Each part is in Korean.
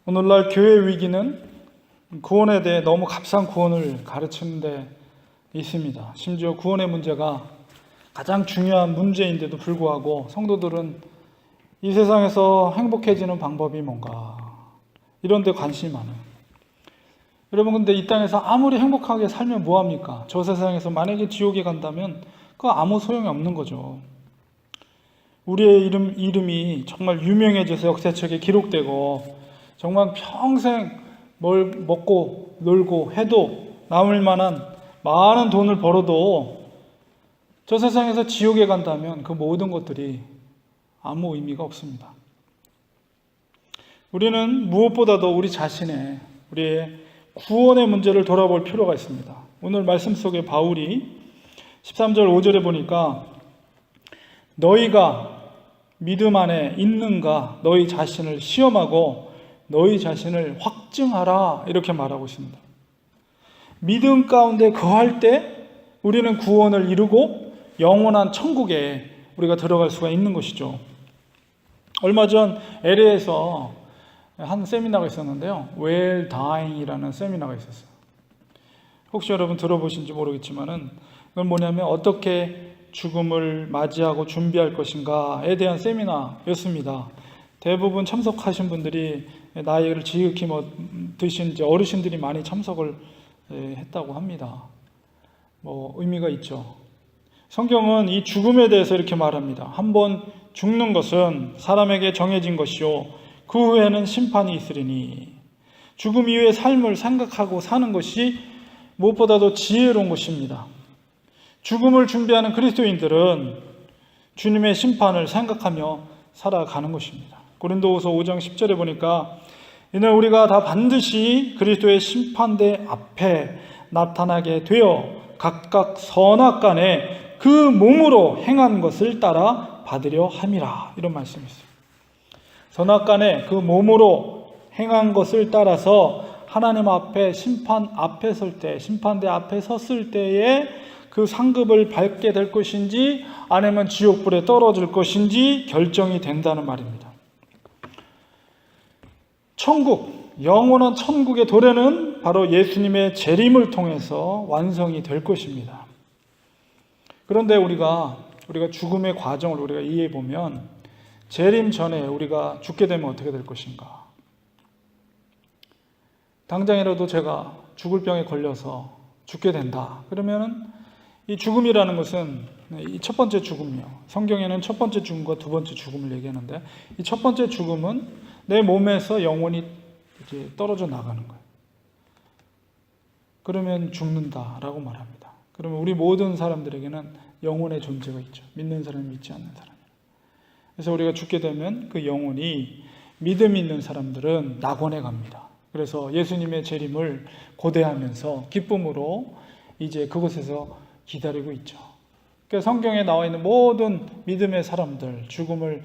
오늘날 교회 위기는 구원에 대해 너무 값싼 구원을 가르치는 데 있습니다. 심지어 구원의 문제가 가장 중요한 문제인데도 불구하고 성도들은 이 세상에서 행복해지는 방법이 뭔가 이런 데 관심이 많아요. 여러분, 근데 이 땅에서 아무리 행복하게 살면 뭐합니까? 저 세상에서 만약에 지옥에 간다면 그거 아무 소용이 없는 거죠. 우리의 이름이 정말 유명해져서 역사책에 기록되고 정말 평생 뭘 먹고 놀고 해도 남을 만한 많은 돈을 벌어도 저 세상에서 지옥에 간다면 그 모든 것들이 아무 의미가 없습니다. 우리는 무엇보다도 우리 자신의 우리의 구원의 문제를 돌아볼 필요가 있습니다. 오늘 말씀 속에 바울이 13절 5절에 보니까 너희가 믿음 안에 있는가 너희 자신을 시험하고 너희 자신을 확증하라 이렇게 말하고 있습니다. 믿음 가운데 거할 때 우리는 구원을 이루고 영원한 천국에 우리가 들어갈 수가 있는 것이죠. 얼마 전 LA에서 한 세미나가 있었는데요. Well Dying이라는 세미나가 있었어요. 혹시 여러분 들어보신지 모르겠지만은 그건 뭐냐면 어떻게 죽음을 맞이하고 준비할 것인가에 대한 세미나였습니다. 대부분 참석하신 분들이 나이를 지극히 드신 이제 어르신들이 많이 참석을 했다고 합니다. 의미가 있죠. 성경은 이 죽음에 대해서 이렇게 말합니다. 한번 죽는 것은 사람에게 정해진 것이요 그 후에는 심판이 있으리니 죽음 이후의 삶을 생각하고 사는 것이 무엇보다도 지혜로운 것입니다. 죽음을 준비하는 그리스도인들은 주님의 심판을 생각하며 살아가는 것입니다. 고린도후서 5장 10절에 보니까 이는 우리가 다 반드시 그리스도의 심판대 앞에 나타나게 되어 각각 선악간에 그 몸으로 행한 것을 따라 받으려 함이라 이런 말씀이 있어요. 선악간에 그 몸으로 행한 것을 따라서 하나님 앞에 심판 앞에 설 때, 심판대 앞에 섰을 때에 그 상급을 받게 될 것인지 아니면 지옥불에 떨어질 것인지 결정이 된다는 말입니다. 천국, 영원한 천국의 도래는 바로 예수님의 재림을 통해서 완성이 될 것입니다. 그런데 우리가 죽음의 과정을 우리가 이해해 보면 재림 전에 우리가 죽게 되면 어떻게 될 것인가? 당장이라도 제가 죽을 병에 걸려서 죽게 된다. 그러면은 이 죽음이라는 것은 이 첫 번째 죽음이요. 성경에는 첫 번째 죽음과 두 번째 죽음을 얘기하는데 이 첫 번째 죽음은 내 몸에서 영혼이 이제 떨어져 나가는 거예요. 그러면 죽는다라고 말합니다. 그러면 우리 모든 사람들에게는 영혼의 존재가 있죠. 믿는 사람, 믿지 않는 사람. 그래서 우리가 죽게 되면 그 영혼이 믿음 있는 사람들은 낙원에 갑니다. 그래서 예수님의 재림을 고대하면서 기쁨으로 이제 그곳에서 기다리고 있죠. 그러니까 성경에 나와 있는 모든 믿음의 사람들, 죽음을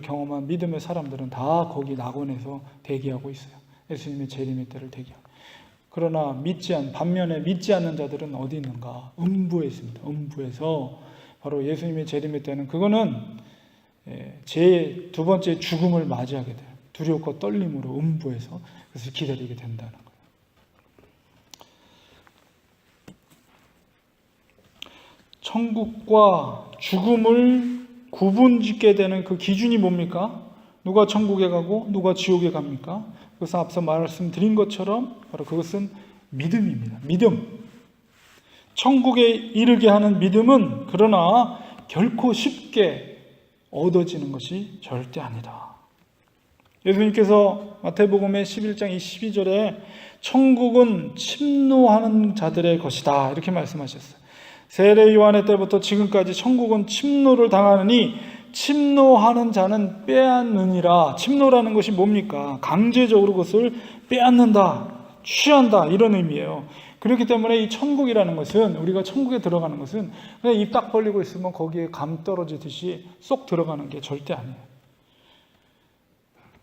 경험한 믿음의 사람들은 다 거기 낙원에서 대기하고 있어요. 예수님의 재림의 때를 대기하고. 그러나 반면에 믿지 않는 자들은 어디 있는가? 음부에 있습니다. 음부에서 바로 예수님의 재림의 때는 그거는 제 두 번째 죽음을 맞이하게 돼요. 두려움과 떨림으로 음부에서 그래서 기다리게 된다는 거예요. 천국과 죽음을 구분짓게 되는 그 기준이 뭡니까? 누가 천국에 가고 누가 지옥에 갑니까? 그래서 앞서 말씀드린 것처럼 바로 그것은 믿음입니다. 믿음. 천국에 이르게 하는 믿음은 그러나 결코 쉽게 얻어지는 것이 절대 아니다. 예수님께서 마태복음의 11장 22절에 천국은 침노하는 자들의 것이다 이렇게 말씀하셨어요. 세례 요한의 때부터 지금까지 천국은 침노를 당하느니 침노하는 자는 빼앗느니라. 침노라는 것이 뭡니까? 강제적으로 그것을 빼앗는다, 취한다 이런 의미예요. 그렇기 때문에 이 천국이라는 것은 우리가 천국에 들어가는 것은 그냥 입 딱 벌리고 있으면 거기에 감 떨어지듯이 쏙 들어가는 게 절대 아니에요.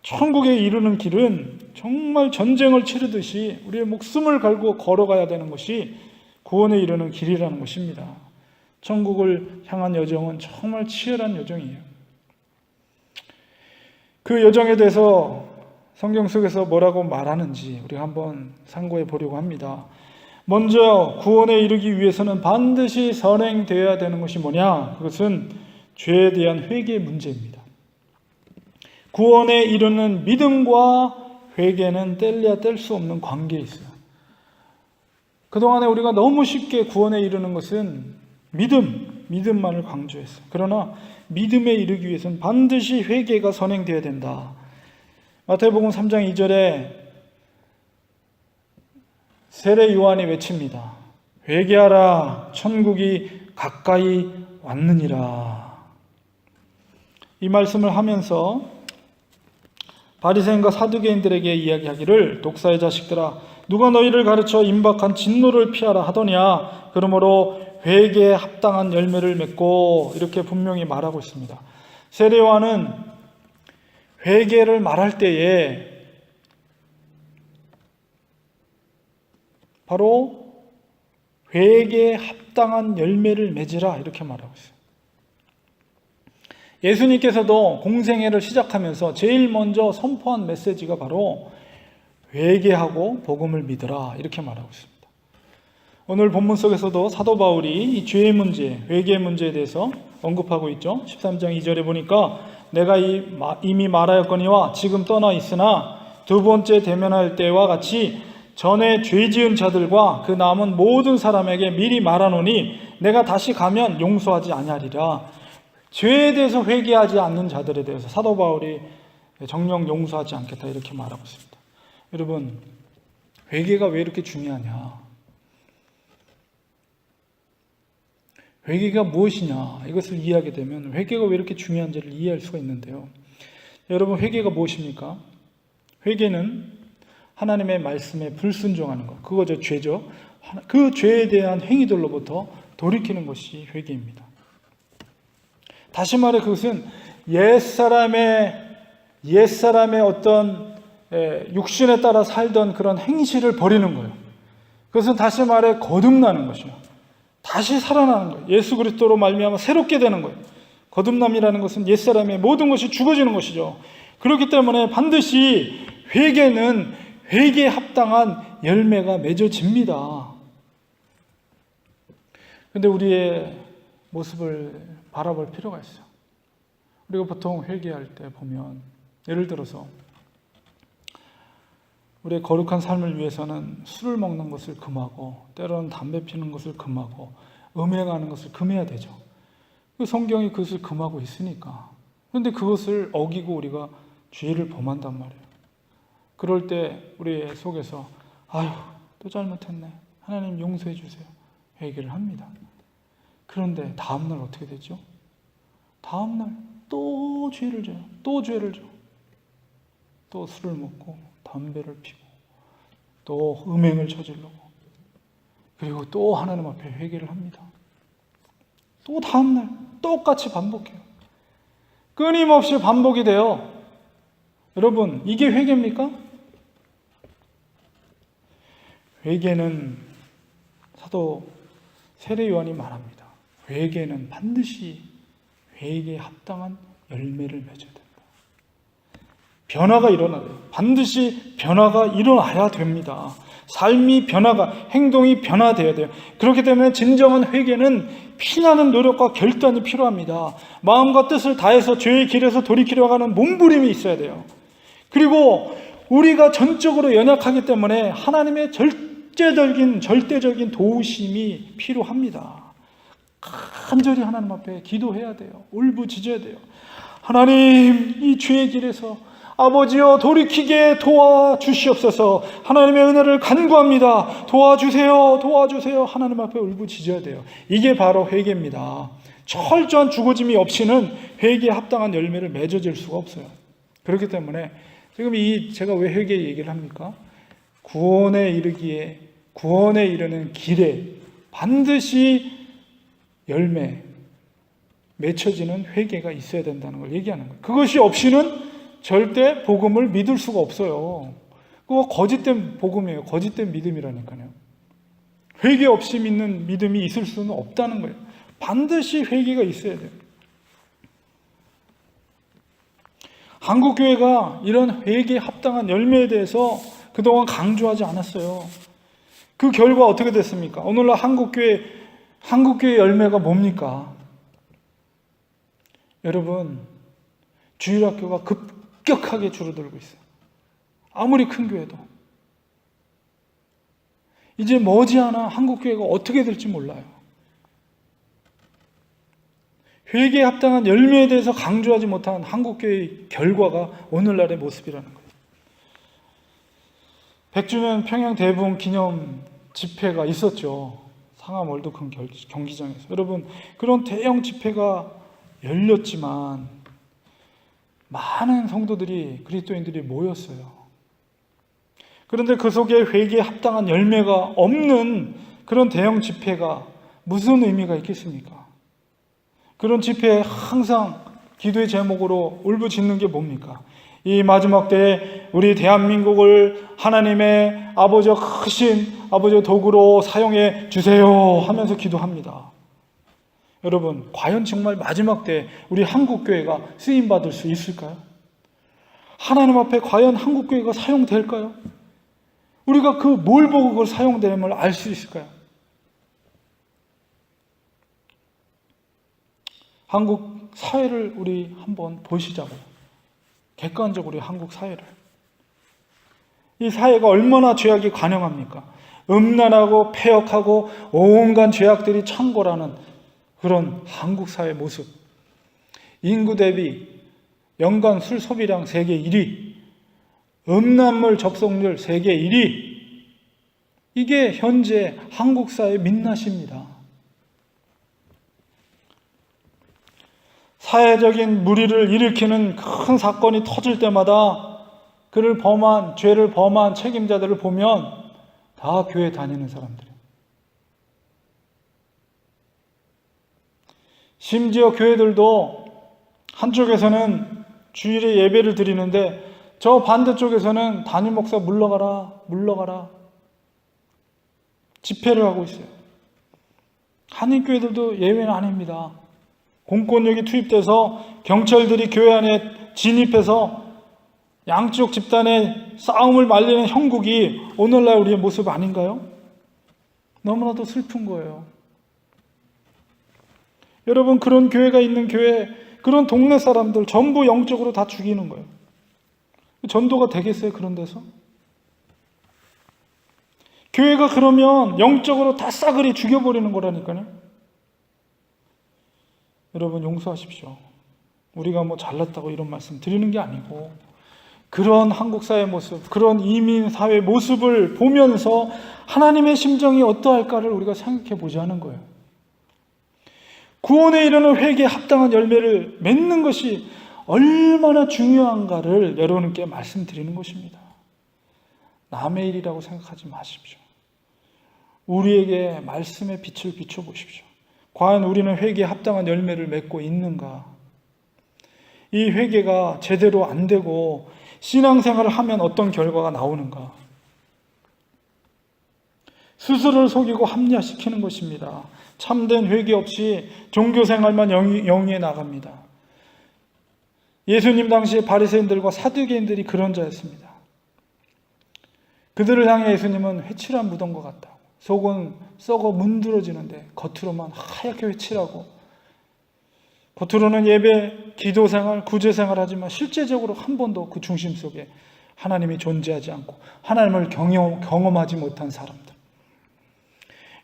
천국에 이르는 길은 정말 전쟁을 치르듯이 우리의 목숨을 걸고 걸어가야 되는 것이 구원에 이르는 길이라는 것입니다. 천국을 향한 여정은 정말 치열한 여정이에요. 그 여정에 대해서 성경 속에서 뭐라고 말하는지 우리가 한번 상고해 보려고 합니다. 먼저 구원에 이르기 위해서는 반드시 선행되어야 되는 것이 뭐냐? 그것은 죄에 대한 회개의 문제입니다. 구원에 이르는 믿음과 회개는 뗄래야 뗄 수 없는 관계에 있어요. 그동안에 우리가 너무 쉽게 구원에 이르는 것은 믿음만을 강조했어요. 그러나 믿음에 이르기 위해서는 반드시 회개가 선행되어야 된다. 마태복음 3장 2절에 세례 요한이 외칩니다. 회개하라, 천국이 가까이 왔느니라. 이 말씀을 하면서 바리새인과 사두개인들에게 이야기하기를 독사의 자식들아, 누가 너희를 가르쳐 임박한 진노를 피하라 하더냐? 그러므로 회개에 합당한 열매를 맺고, 이렇게 분명히 말하고 있습니다. 세례 요한은 회개를 말할 때에 바로 회개에 합당한 열매를 맺으라 이렇게 말하고 있어요. 예수님께서도 공생애를 시작하면서 제일 먼저 선포한 메시지가 바로 회개하고 복음을 믿으라 이렇게 말하고 있습니다. 오늘 본문 속에서도 사도 바울이 이 죄의 문제, 회개의 문제에 대해서 언급하고 있죠. 13장 2절에 보니까 내가 이미 말하였거니와 지금 떠나 있으나 두 번째 대면할 때와 같이 전에 죄 지은 자들과 그 남은 모든 사람에게 미리 말하노니 내가 다시 가면 용서하지 아니하리라. 죄에 대해서 회개하지 않는 자들에 대해서 사도 바울이 정녕 용서하지 않겠다 이렇게 말하고 있습니다. 여러분, 회개가 왜 이렇게 중요하냐? 회개가 무엇이냐? 이것을 이해하게 되면 회개가 왜 이렇게 중요한지를 이해할 수가 있는데요. 여러분, 회개가 무엇입니까? 회개는 하나님의 말씀에 불순종하는 것, 그거죠, 죄죠. 그 죄에 대한 행위들로부터 돌이키는 것이 회개입니다. 다시 말해 그것은 옛사람의 어떤 육신에 따라 살던 그런 행실을 버리는 거예요. 그것은 다시 말해 거듭나는 것이요. 다시 살아나는 거예요. 예수 그리스도로 말미암아 새롭게 되는 거예요. 거듭남이라는 것은 옛사람의 모든 것이 죽어지는 것이죠. 그렇기 때문에 반드시 회개는 회개에 합당한 열매가 맺어집니다. 그런데 우리의 모습을 바라볼 필요가 있어요. 우리가 보통 회개할 때 보면, 예를 들어서 우리의 거룩한 삶을 위해서는 술을 먹는 것을 금하고 때로는 담배 피는 것을 금하고 음행하는 것을 금해야 되죠. 성경이 그것을 금하고 있으니까. 그런데 그것을 어기고 우리가 죄를 범한단 말이에요. 그럴 때 우리 속에서 아유, 또 잘못했네, 하나님 용서해 주세요, 회개를 합니다. 그런데 다음날 어떻게 되죠? 다음날 또 죄를 져요. 또 죄를 져. 또 술을 먹고 담배를 피고 또 음행을 저지르고, 그리고 또 하나님 앞에 회개를 합니다. 또 다음날 똑같이 반복해요. 끊임없이 반복이 돼요. 여러분, 이게 회개입니까? 회개는 사도 세례 요한이 말합니다. 회개는 반드시 회개에 합당한 열매를 맺어야 된다. 변화가 일어나야 돼요. 반드시 변화가 일어나야 됩니다. 삶이 변화가, 행동이 변화되어야 돼요. 그렇기 때문에 진정한 회개는 피나는 노력과 결단이 필요합니다. 마음과 뜻을 다해서 죄의 길에서 돌이키려고 하는 몸부림이 있어야 돼요. 그리고 우리가 전적으로 연약하기 때문에 하나님의 절대적인 도우심이 필요합니다. 간절히 하나님 앞에 기도해야 돼요. 울부짖어야 돼요. 하나님, 이 죄의 길에서 아버지여 돌이키게 도와주시옵소서. 하나님의 은혜를 간구합니다. 도와주세요. 하나님 앞에 울부짖어야 돼요. 이게 바로 회개입니다. 철저한 죽어짐이 없이는 회개에 합당한 열매를 맺어질 수가 없어요. 그렇기 때문에 지금 제가 왜 회개 얘기를 합니까? 구원에 이르는 길에 반드시 열매, 맺혀지는 회개가 있어야 된다는 걸 얘기하는 거예요. 그것이 없이는 절대 복음을 믿을 수가 없어요. 그거 거짓된 복음이에요. 거짓된 믿음이라니까요. 회개 없이 믿는 믿음이 있을 수는 없다는 거예요. 반드시 회개가 있어야 돼요. 한국교회가 이런 회개에 합당한 열매에 대해서 그동안 강조하지 않았어요. 그 결과 어떻게 됐습니까? 오늘날 한국교회 열매가 뭡니까? 여러분, 주일학교가 급격하게 줄어들고 있어요. 아무리 큰 교회도. 이제 머지않아 한국교회가 어떻게 될지 몰라요. 회개에 합당한 열매에 대해서 강조하지 못한 한국교회의 결과가 오늘날의 모습이라는 거예요. 100주년 평양 대부흥 기념 집회가 있었죠. 상암 월드컵 경기장에서. 여러분, 그런 대형 집회가 열렸지만 많은 성도들이, 그리스도인들이 모였어요. 그런데 그 속에 회개에 합당한 열매가 없는 그런 대형 집회가 무슨 의미가 있겠습니까? 그런 집회에 항상 기도의 제목으로 울부짖는 게 뭡니까? 이 마지막 때에 우리 대한민국을 하나님의 아버지 크신 아버지 도구로 사용해 주세요 하면서 기도합니다. 여러분, 과연 정말 마지막 때에 우리 한국교회가 쓰임받을 수 있을까요? 하나님 앞에 과연 한국교회가 사용될까요? 우리가 뭘 보고 그걸 사용됨을 알 수 있을까요? 한국 사회를 우리 한번 보시자고요. 객관적으로 우리 한국 사회를. 이 사회가 얼마나 죄악이 관영합니까? 음란하고 폐역하고 온갖 죄악들이 창궐하는 그런 한국 사회 모습. 인구 대비 연간 술 소비량 세계 1위, 음란물 접속률 세계 1위. 이게 현재 한국 사회의 민낯입니다. 사회적인 물의를 일으키는 큰 사건이 터질 때마다 죄를 범한 책임자들을 보면 다 교회 다니는 사람들이에요. 심지어 교회들도 한쪽에서는 주일에 예배를 드리는데 저 반대쪽에서는 담임 목사 물러가라 집회를 하고 있어요. 한인교회들도 예외는 아닙니다. 공권력이 투입돼서 경찰들이 교회 안에 진입해서 양쪽 집단의 싸움을 말리는 형국이 오늘날 우리의 모습 아닌가요? 너무나도 슬픈 거예요. 여러분, 그런 교회가 있는 교회, 그런 동네 사람들 전부 영적으로 다 죽이는 거예요. 전도가 되겠어요, 그런 데서? 교회가 그러면 영적으로 다 싸그리 죽여버리는 거라니까요. 여러분, 용서하십시오. 우리가 잘났다고 이런 말씀 드리는 게 아니고, 그런 한국 사회 모습, 그런 이민 사회 모습을 보면서 하나님의 심정이 어떠할까를 우리가 생각해 보자는 거예요. 구원에 이르는 회개에 합당한 열매를 맺는 것이 얼마나 중요한가를 여러분께 말씀드리는 것입니다. 남의 일이라고 생각하지 마십시오. 우리에게 말씀의 빛을 비춰보십시오. 과연 우리는 회개에 합당한 열매를 맺고 있는가? 이 회개가 제대로 안 되고 신앙생활을 하면 어떤 결과가 나오는가? 스스로를 속이고 합리화시키는 것입니다. 참된 회개 없이 종교생활만 영위해 나갑니다. 예수님 당시에 바리새인들과 사두개인들이 그런 자였습니다. 그들을 향해 예수님은 회칠한 무덤과 같다고, 속은 썩어 문드러지는데 겉으로만 하얗게 회칠하고, 겉으로는 예배, 기도생활, 구제생활 하지만 실제적으로 한 번도 그 중심 속에 하나님이 존재하지 않고 하나님을 경험하지 못한 사람들.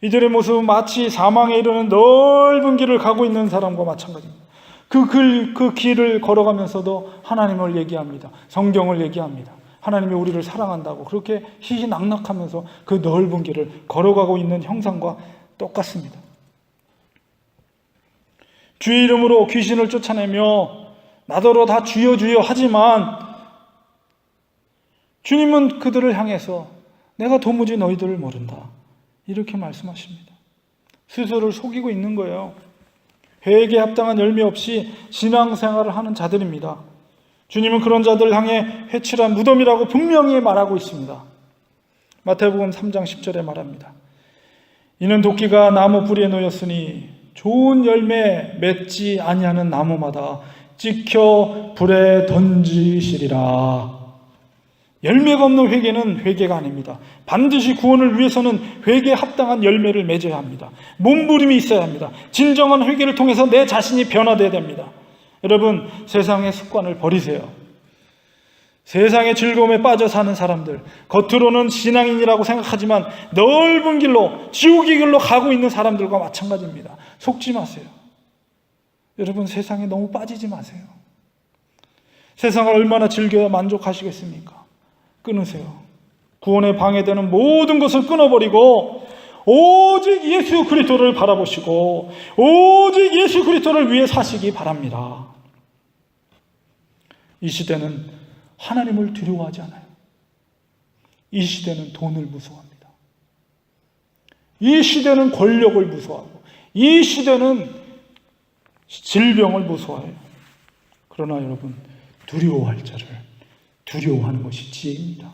이들의 모습은 마치 사망에 이르는 넓은 길을 가고 있는 사람과 마찬가지입니다. 그 길을 걸어가면서도 하나님을 얘기합니다. 성경을 얘기합니다. 하나님이 우리를 사랑한다고 그렇게 희희낙낙하면서 그 넓은 길을 걸어가고 있는 형상과 똑같습니다. 주의 이름으로 귀신을 쫓아내며 나더러 다 주여 주여 하지만 주님은 그들을 향해서 내가 도무지 너희들을 모른다, 이렇게 말씀하십니다. 스스로를 속이고 있는 거예요. 회개에 합당한 열매 없이 신앙생활을 하는 자들입니다. 주님은 그런 자들을 향해 회칠한 무덤이라고 분명히 말하고 있습니다. 마태복음 3장 10절에 말합니다. 이는 도끼가 나무 뿌리에 놓였으니 좋은 열매 맺지 아니하는 나무마다 찍혀 불에 던지시리라. 열매가 없는 회개는 회개가 아닙니다. 반드시 구원을 위해서는 회개에 합당한 열매를 맺어야 합니다. 몸부림이 있어야 합니다. 진정한 회개를 통해서 내 자신이 변화되어야 됩니다. 여러분, 세상의 습관을 버리세요. 세상의 즐거움에 빠져 사는 사람들, 겉으로는 신앙인이라고 생각하지만 넓은 길로, 지옥의 길로 가고 있는 사람들과 마찬가지입니다. 속지 마세요. 여러분, 세상에 너무 빠지지 마세요. 세상을 얼마나 즐겨야 만족하시겠습니까? 끊으세요. 구원에 방해되는 모든 것을 끊어버리고 오직 예수 그리스도를 바라보시고 오직 예수 그리스도를 위해 사시기 바랍니다. 이 시대는 하나님을 두려워하지 않아요. 이 시대는 돈을 무서워합니다. 이 시대는 권력을 무서워하고 이 시대는 질병을 무서워해요. 그러나 여러분, 두려워할 자를 두려워하는 것이 지혜입니다.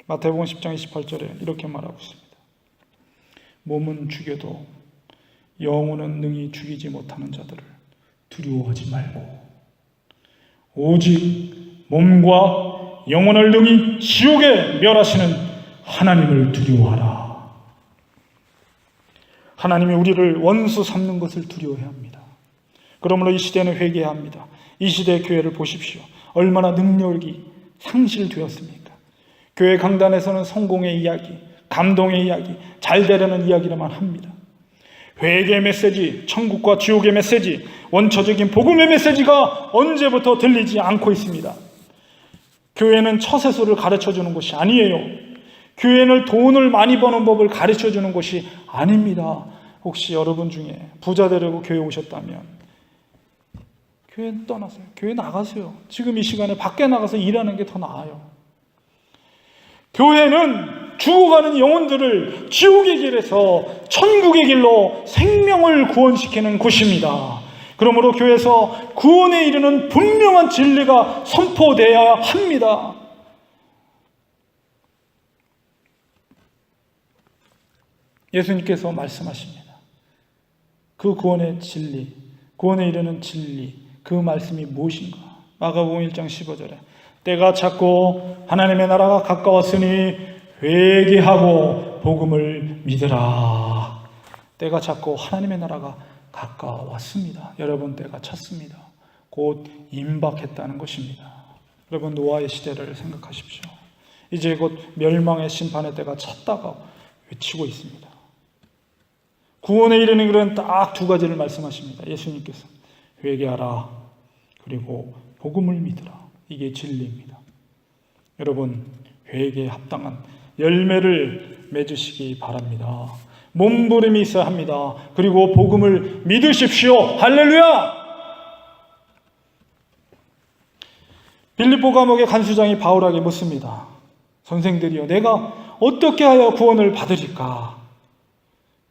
마태복음 10장 28절에 이렇게 말하고 있습니다. 몸은 죽여도 영혼은 능히 죽이지 못하는 자들을 두려워하지 말고 오직 몸과 영혼을 능히 지옥에 멸하시는 하나님을 두려워하라. 하나님이 우리를 원수 삼는 것을 두려워해야 합니다. 그러므로 이 시대는 회개해야 합니다. 이 시대의 교회를 보십시오. 얼마나 능력이 상실되었습니까? 교회 강단에서는 성공의 이야기, 감동의 이야기, 잘 되려는 이야기를만 합니다. 회개의 메시지, 천국과 지옥의 메시지, 원초적인 복음의 메시지가 언제부터 들리지 않고 있습니다. 교회는 처세술을 가르쳐주는 것이 아니에요. 교회는 돈을 많이 버는 법을 가르쳐주는 것이 아닙니다. 혹시 여러분 중에 부자 되려고 교회 오셨다면 교회 떠나세요. 교회 나가세요. 지금 이 시간에 밖에 나가서 일하는 게 더 나아요. 교회는 죽어가는 영혼들을 지옥의 길에서 천국의 길로 생명을 구원시키는 곳입니다. 그러므로 교회에서 구원에 이르는 분명한 진리가 선포되어야 합니다. 예수님께서 말씀하십니다. 그 구원의 진리, 구원에 이르는 진리, 그 말씀이 무엇인가? 마가복음 1장 15절에 때가 찼고 하나님의 나라가 가까웠으니 회개하고 복음을 믿으라. 때가 찼고 하나님의 나라가 가까웠습니다. 여러분, 때가 찼습니다. 곧 임박했다는 것입니다. 여러분, 노아의 시대를 생각하십시오. 이제 곧 멸망의 심판의 때가 찼다고 외치고 있습니다. 구원에 이르는 길은 딱 두 가지를 말씀하십니다. 예수님께서 회개하라, 그리고 복음을 믿으라. 이게 진리입니다. 여러분, 회개에 합당한 열매를 맺으시기 바랍니다. 몸부림이 있어야 합니다. 그리고 복음을 믿으십시오. 할렐루야! 빌립보 감옥의 간수장이 바울에게 묻습니다. 선생들이여, 내가 어떻게 하여 구원을 받으리까?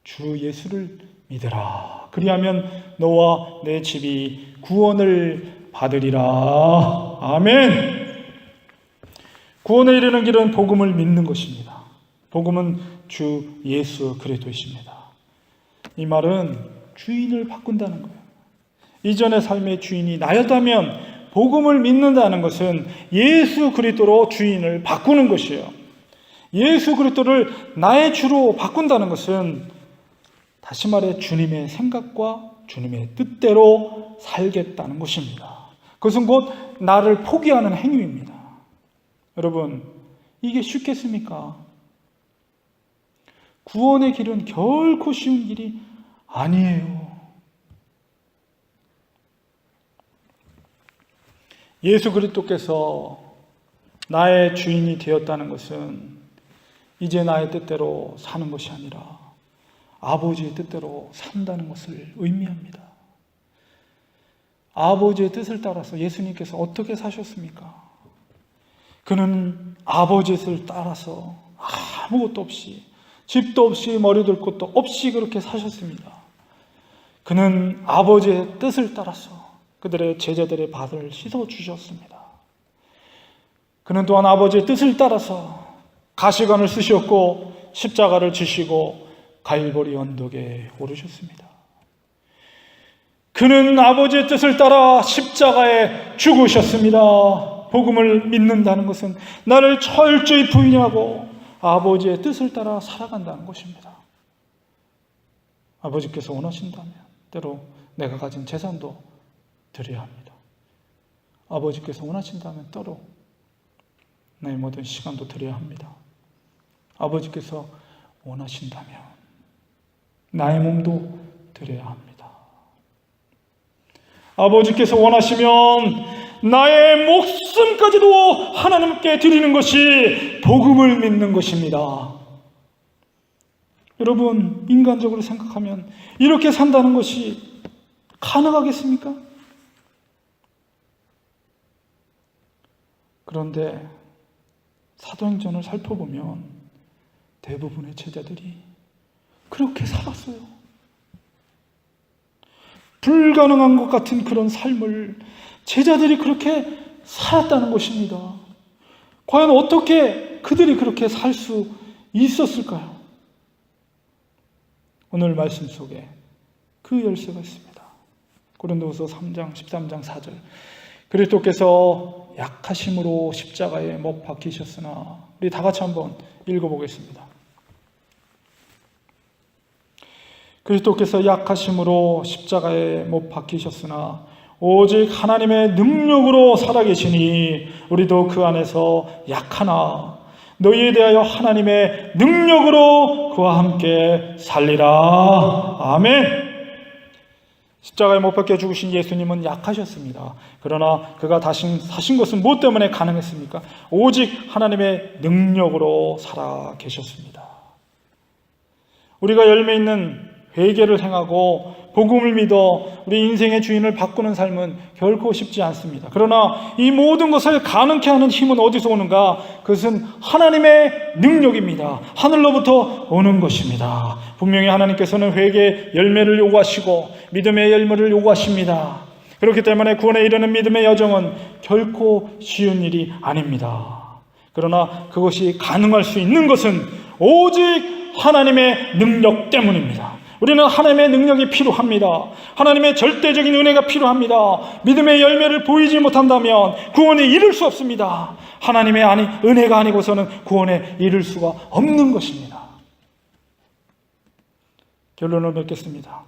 주 예수를 믿으라. 그리하면 너와 내 집이 구원을 받으리라. 아멘. 구원에 이르는 길은 복음을 믿는 것입니다. 복음은 주 예수 그리스도이십니다. 이 말은 주인을 바꾼다는 거예요. 이전의 삶의 주인이 나였다면 복음을 믿는다는 것은 예수 그리스도로 주인을 바꾸는 것이에요. 예수 그리스도를 나의 주로 바꾼다는 것은 다시 말해 주님의 생각과 주님의 뜻대로 살겠다는 것입니다. 그것은 곧 나를 포기하는 행위입니다. 여러분, 이게 쉽겠습니까? 구원의 길은 결코 쉬운 길이 아니에요. 예수 그리스도께서 나의 주인이 되었다는 것은 이제 나의 뜻대로 사는 것이 아니라 아버지의 뜻대로 산다는 것을 의미합니다. 아버지의 뜻을 따라서 예수님께서 어떻게 사셨습니까? 그는 아버지의 뜻을 따라서 아무것도 없이, 집도 없이, 머리둘 곳도 없이 그렇게 사셨습니다. 그는 아버지의 뜻을 따라서 그들의 제자들의 발을 씻어주셨습니다. 그는 또한 아버지의 뜻을 따라서 가시관을 쓰셨고 십자가를 지시고 갈보리 언덕에 오르셨습니다. 그는 아버지의 뜻을 따라 십자가에 죽으셨습니다. 복음을 믿는다는 것은 나를 철저히 부인하고 아버지의 뜻을 따라 살아간다는 것입니다. 아버지께서 원하신다면 때로 내가 가진 재산도 드려야 합니다. 아버지께서 원하신다면 때로 나의 모든 시간도 드려야 합니다. 아버지께서 원하신다면 나의 몸도 드려야 합니다. 아버지께서 원하시면 나의 목숨까지도 하나님께 드리는 것이 복음을 믿는 것입니다. 여러분, 인간적으로 생각하면 이렇게 산다는 것이 가능하겠습니까? 그런데 사도행전을 살펴보면 대부분의 제자들이 그렇게 살았어요. 불가능한 것 같은 그런 삶을 제자들이 그렇게 살았다는 것입니다. 과연 어떻게 그들이 그렇게 살 수 있었을까요? 오늘 말씀 속에 그 열쇠가 있습니다. 고린도후서 3장 13장 4절. 그리스도께서 약하심으로 십자가에 못 박히셨으나, 우리 다 같이 한번 읽어보겠습니다. 그리스도께서 약하심으로 십자가에 못 박히셨으나 오직 하나님의 능력으로 살아계시니 우리도 그 안에서 약하나 너희에 대하여 하나님의 능력으로 그와 함께 살리라. 아멘. 십자가에 못 박혀 죽으신 예수님은 약하셨습니다. 그러나 그가 사신 것은 무엇 때문에 가능했습니까? 오직 하나님의 능력으로 살아계셨습니다. 우리가 열매 있는 회개를 행하고 복음을 믿어 우리 인생의 주인을 바꾸는 삶은 결코 쉽지 않습니다. 그러나 이 모든 것을 가능케 하는 힘은 어디서 오는가? 그것은 하나님의 능력입니다. 하늘로부터 오는 것입니다. 분명히 하나님께서는 회개의 열매를 요구하시고 믿음의 열매를 요구하십니다. 그렇기 때문에 구원에 이르는 믿음의 여정은 결코 쉬운 일이 아닙니다. 그러나 그것이 가능할 수 있는 것은 오직 하나님의 능력 때문입니다. 우리는 하나님의 능력이 필요합니다. 하나님의 절대적인 은혜가 필요합니다. 믿음의 열매를 보이지 못한다면 구원에 이를 수 없습니다. 하나님의 은혜가 아니고서는 구원에 이를 수가 없는 것입니다. 결론을 맺겠습니다.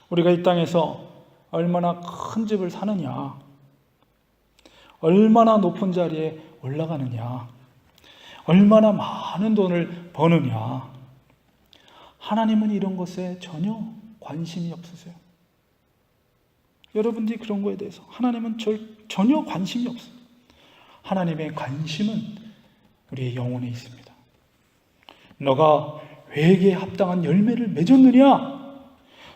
우리가 이 땅에서 얼마나 큰 집을 사느냐, 얼마나 높은 자리에 올라가느냐, 얼마나 많은 돈을 버느냐, 하나님은 이런 것에 전혀 관심이 없으세요. 여러분들이 그런 거에 대해서 하나님은 전혀 관심이 없어요. 하나님의 관심은 우리의 영혼에 있습니다. 너가 회개에 합당한 열매를 맺었느냐?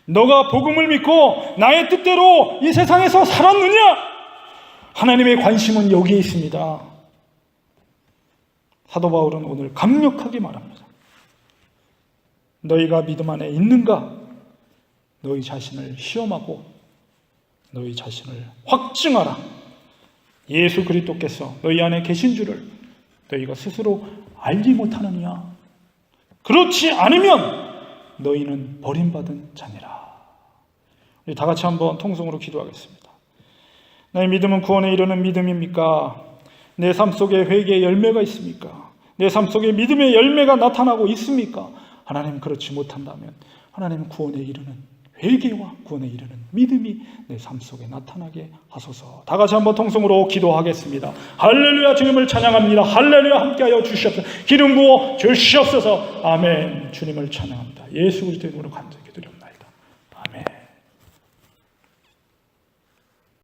너가 복음을 믿고 나의 뜻대로 이 세상에서 살았느냐? 하나님의 관심은 여기에 있습니다. 사도 바울은 오늘 강력하게 말합니다. 너희가 믿음 안에 있는가? 너희 자신을 시험하고 너희 자신을 확증하라. 예수 그리스도께서 너희 안에 계신 줄을 너희가 스스로 알지 못하느냐? 그렇지 않으면 너희는 버림받은 자니라. 우리 다 같이 한번 통성으로 기도하겠습니다. 나의 믿음은 구원에 이르는 믿음입니까? 내 삶 속에 회개의 열매가 있습니까? 내 삶 속에 믿음의 열매가 나타나고 있습니까? 하나님 그렇지 못한다면 하나님 구원에 이르는 회개와 구원에 이르는 믿음이 내 삶 속에 나타나게 하소서. 다 같이 한번 통성으로 기도하겠습니다. 할렐루야. 주님을 찬양합니다. 할렐루야. 함께하여 주시옵소서. 기름 부어 주시옵소서. 아멘. 주님을 찬양합니다. 예수 그리스도의 이름으로 간절히 기도드립니다.